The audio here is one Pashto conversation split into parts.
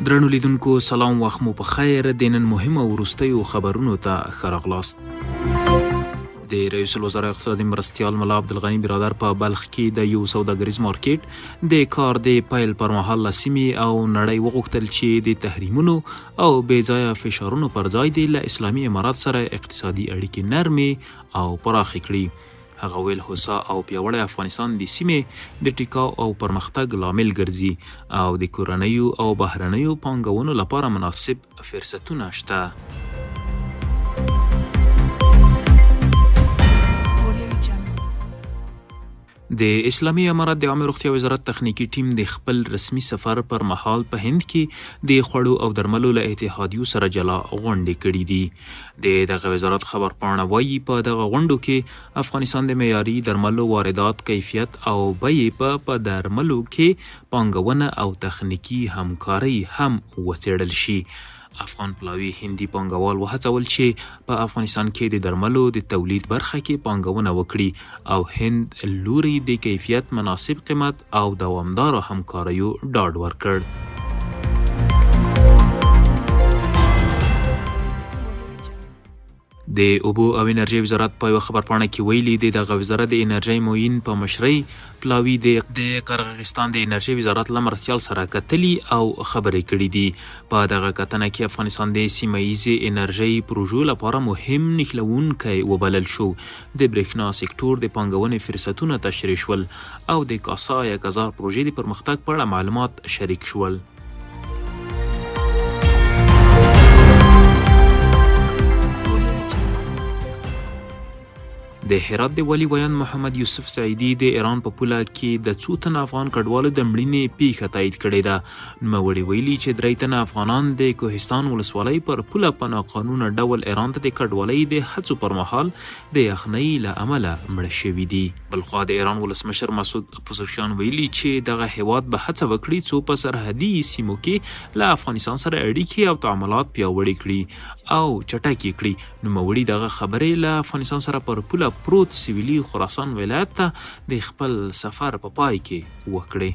درنو لیدونکو سلام، وخت مو په خیر. د نن مهمه وروستیو خبرونو ته ښه راغلاست. د رئیس الوزرا اقتصادي مرستیال ملا عبدالغني برادر په بلخ کې د یو سوداګریز مارکیټ د کار د پیل پر مهال له سیمې او نړۍ وغوښتل چې د تحریمونو او بې ځایه فشارونو پر ځای د له اسلامي امارات سره اقتصادي اړیکې نرمې او پراخې کړي. هغه ویل هوسا او پیاوړی افغانستان د سیمې د ټیکاو او پرمختګ لامل ګرځي او د کورنیو او بهرنیو پانګونو لپاره مناسب فرصتونه شته. د اسلامي امارات د عامه روغتیا وزارت تخنیکی ټیم د خپل رسمي سفر پر مهال په هند کې د خوړو او درملو له اتحادیو سره جلا غونډې کړې دي. د دغه وزارت خبرپاڼه وایي په دغه غونډو کې افغانستان د معیاري درملو واردات، کیفیت او بیې په درملو کې پانګونه او تخنیکی همکاري هم وڅېړل شي. افغان پلاوي هندي پانګوال وهڅول چې په افغانستان کې د درملو د تولید برخه کې پانګونه وکړي او هند لوري د کیفیت، مناسب قیمت او دوامداره همکاریو ډاډ ورکړ. د اوبو او انرژي وزارت په یوه خبرپاڼه کې ویلي د دغه وزارت د انرژي معین په مشرۍ پلاوي د قرغیزستان د انرژي وزارت له مرستیال سره کتلي او خبرې کړي دي. په دغه کتنه کې افغانستان د سیمه ییزې انرژۍ پروژو لپاره مهم نښلونکی وبلل شو. د برېښنا سکتور د پانګونې فرصتونه تشریح شول او د کاسا 1000 پروژې د پرمختګ په اړه معلومات شریک شول. د هرات د والي ویان محمد یوسف سعیدي د ایران په پوله کې د څو تنه افغان کډوالو د مړینې پیښه تایید کړې ده. نوموړي ویلي چې 3 تنه افغانان د کوهستان ولسوالۍ پر پوله په ناقانونه ډول ایران ته د کډوالۍ د هڅو پر مهال د یخنۍ له امله مړه شوي دي. بلخوا د ایران ولسمشر مسعود پزشکیان ویلي چې دغه هیواد به هڅه وکړي څو په سرحدي سیمو کې له افغانستان سره اړیکې او تعاملات پیاوړي کړي او چټکې کړي. نوموړي دغه خبرې له افغانستان سره پر پوله پروت سویلي خراسان ولایت ته د خپل سفر په پای کې وکړي.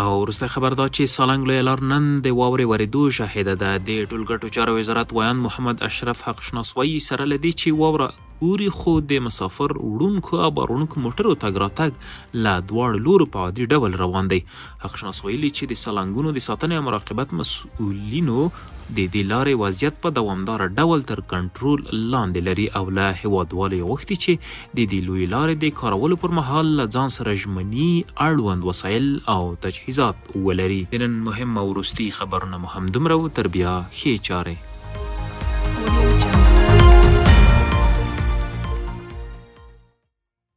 او وروستی خبر دا چې سالنګ لویه لار نن د واورې ورېدو شاهده ده. د ټولګټو چارو وزارت ویان محمد اشرف حق شناس وایي سره له دې چې واوره اوري خو د مسافر وړونکو او بارونکو موټرو تګ راتګ له دواړو لورو په عادي ډول روان دی. حق شناس ویلي چې د سالنګونو د ساتنې او مراقبت مسؤلینو د دې لارې وضعیت په دوامداره ډول تر کنټرول لاندې لري او له هیوادوالو یې غوښتي چې د دې لویې لارې د کارولو پر مهال له ځان سره ژمني اړوند وسایل او تجهیزات ولري. د نن مهم او وروستي خبرونه مو هم دومره و. تر بیا ښې چارې.